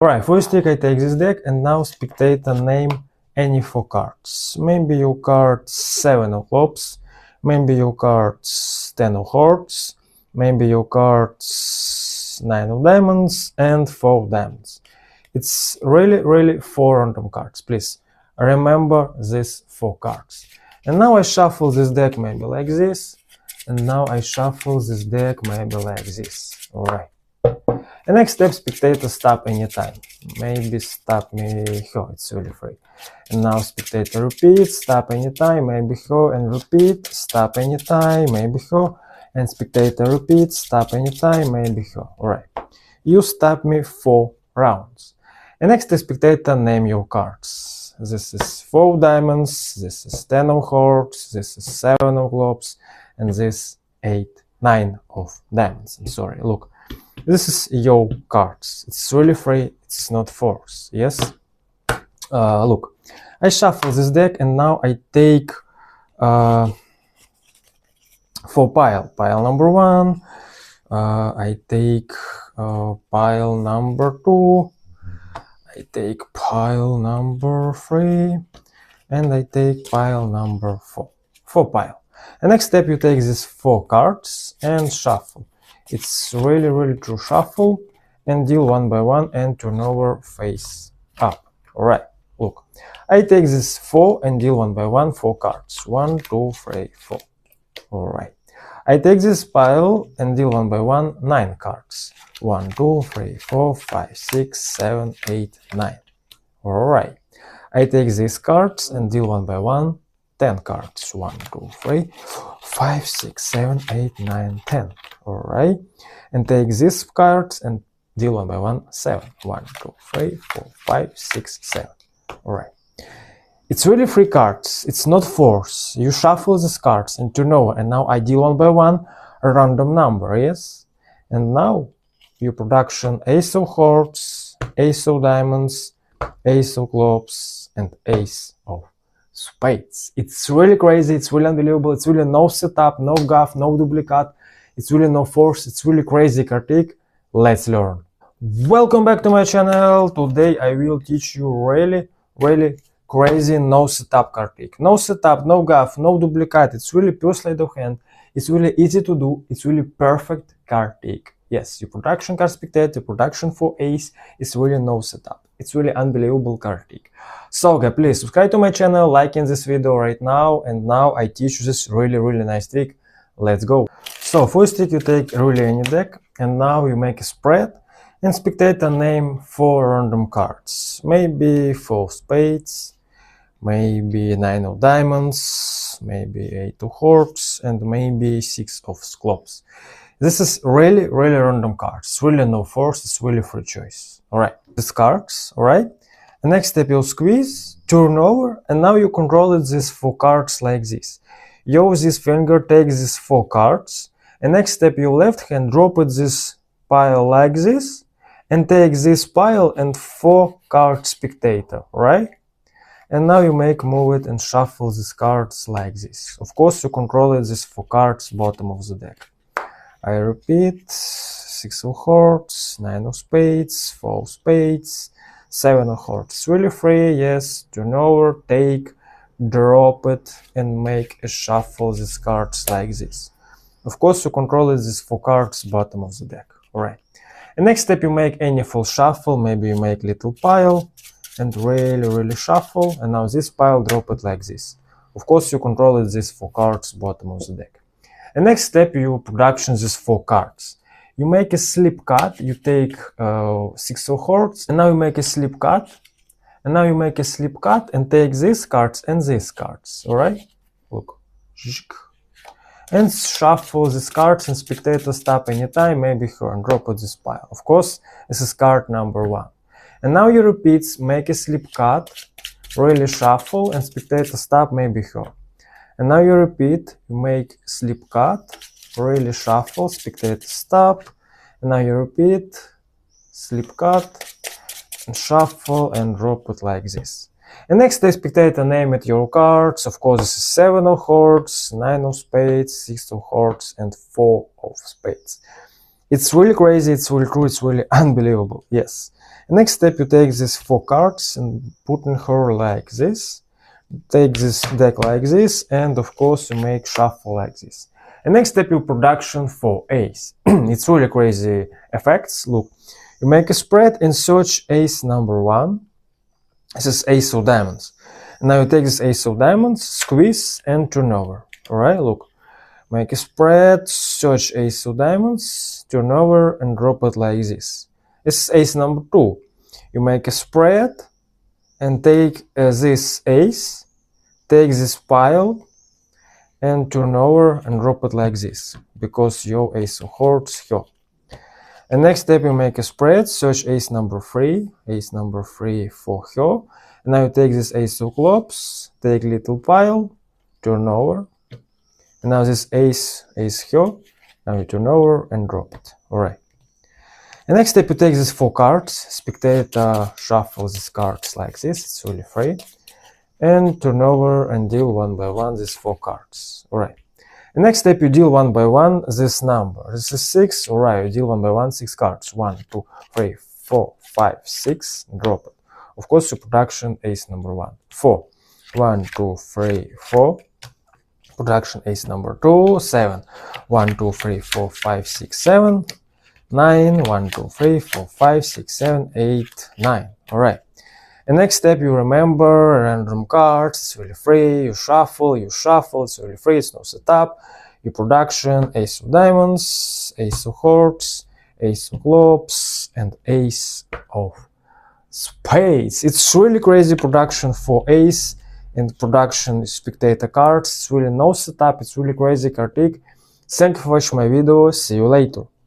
Alright, first trick, I take this deck and now spectator name any 4 cards. Maybe your cards 7 of clubs, maybe your cards 10 of hearts, maybe your cards 9 of diamonds and 4 of diamonds. It's really 4 random cards. Please remember these 4 cards. And now I shuffle this deck maybe like this, and now I shuffle this deck maybe like this. Alright. The next step, spectator stop anytime. Maybe stop me here, it's really free. And now spectator repeat, stop anytime, maybe here, and repeat, stop anytime, maybe here, and spectator repeat, stop anytime, maybe here. Alright. You stop me 4 rounds. And next, the spectator name your cards. This is 4 diamonds, this is 10 of hearts, this is 7 of clubs, and this 9 of diamonds. I'm sorry, look. This is your cards. It's really free. It's not force. Yes. Look, I shuffle this deck and now I take 4 pile. Pile number 1. I take pile number 2. I take pile number 3, and I take pile number 4. 4 pile. The next step, you take these 4 cards and shuffle. It's really true shuffle and deal 1 by 1 and turn over face up. Alright, look. I take this 4 and deal 1 by 1 4 cards. 1, 2, 3, 4. Alright. I take this pile and deal 1 by 1 9 cards. 1, 2, 3, 4, 5, 6, 7, 8, 9. Alright. I take these cards and deal 1 by 1 10 cards. 1, 2, 3, 4, 5, 6, 7, 8, 9, 10. Alright. And take these cards and deal 1 by 1 7. 1, 2, 3, 4, 5, 6, 7. Alright. It's really 3 cards. It's not force. You shuffle these cards and turn over. And now I deal 1 by 1 a random number. Yes. And now your production ace of hearts, ace of diamonds, ace of clubs, and ace of spades. It's really crazy. It's really unbelievable. It's really no setup, no guff, no duplicate. It's really no force. It's really crazy card trick. Let's learn. Welcome back to my channel. Today I will teach you really crazy no setup card trick. No setup, no guff, no duplicate. It's really pure sleight of hand. It's really easy to do. It's really perfect card trick. Yes, your production card spectator, your production for ace is really no setup. It's really unbelievable card trick. So guys, please subscribe to my channel, like in this video right now, and now I teach you this really nice trick. Let's go. So first trick, you take really any deck, and now you make a spread, and spectator name 4 random cards. Maybe 4 spades, maybe 9 of diamonds, maybe 8 of hearts, and maybe 6 of clubs. This is really random cards. It's really no force. It's really free choice. Alright, these cards. Alright. The next step, you'll squeeze, turn over, and now you control it these 4 cards like this. Use this finger, take these 4 cards. And next step, your left hand drop it this pile like this, and take this pile and 4 card spectator. Right? And now you move it and shuffle these cards like this. Of course, you control it these 4 cards bottom of the deck. I repeat, 6 of hearts, 9 of spades, 4 of spades, 7 of hearts. Really free, yes. Turn over, take, drop it, and make a shuffle these cards like this. Of course, you control it these 4 cards bottom of the deck. Alright. And next step, you make any full shuffle. Maybe you make little pile and really shuffle. And now this pile, drop it like this. Of course, you control it these 4 cards bottom of the deck. The next step, you production these 4 cards. You make a slip cut, you take 6 of hearts, and now you make a slip cut, and now you make a slip cut and take these cards and these cards. Alright? Look. And shuffle these cards and spectator stop anytime, maybe here, and drop it this pile. Of course, this is card number 1. And now you repeat, make a slip cut, really shuffle, and spectator stop, maybe here. And now you repeat, you make slip cut, really shuffle, spectator stop, and now you repeat, slip cut, and shuffle, and drop it like this. And next, the spectator name it your cards. Of course, this is 7 of hearts, 9 of spades, 6 of hearts, and 4 of spades. It's really crazy, it's really true, it's really unbelievable. Yes. Next step, you take these 4 cards and put in her like this. Take this deck like this, and of course you make shuffle like this. And next step, you production for ace. It's really crazy effects. Look, you make a spread and search ace number 1. This is ace of diamonds. And now you take this ace of diamonds, squeeze and turn over. Alright, look. Make a spread, search ace of diamonds, turn over and drop it like this. This is ace number 2. You make a spread and take this ace, take this pile and turn over and drop it like this, because your ace of hearts here. And next step, you make a spread, search ace number 3 for her. And now you take this ace of clubs, take little pile, turn over. And now this ace here, now you turn over and drop it. Alright. And next step, you take these 4 cards, spectator shuffle these cards like this, it's really free. And turn over and deal one by one these 4 cards. Alright. And next step, you deal one by one this number. This is 6, alright, you deal one by one 6 cards. 1, 2, 3, 4, 5, 6, drop it. Of course, your production ace number 1. 4. 1, 2, 3, 4. Production ace number 2, 7, 1, 2, 3, 4, 5, 6, 7, 9, 1, 2, 3, 4, 5, 6, 7, 8, 9. Alright. And next step, you remember random cards, it's really free, you shuffle, it's really free, it's no setup. Your production, ace of diamonds, ace of hearts, ace of clubs, and ace of spades. It's really crazy production for ace. And production spectator cards. It's really no setup, it's really crazy card trick. Thank you for watching my video, see you later.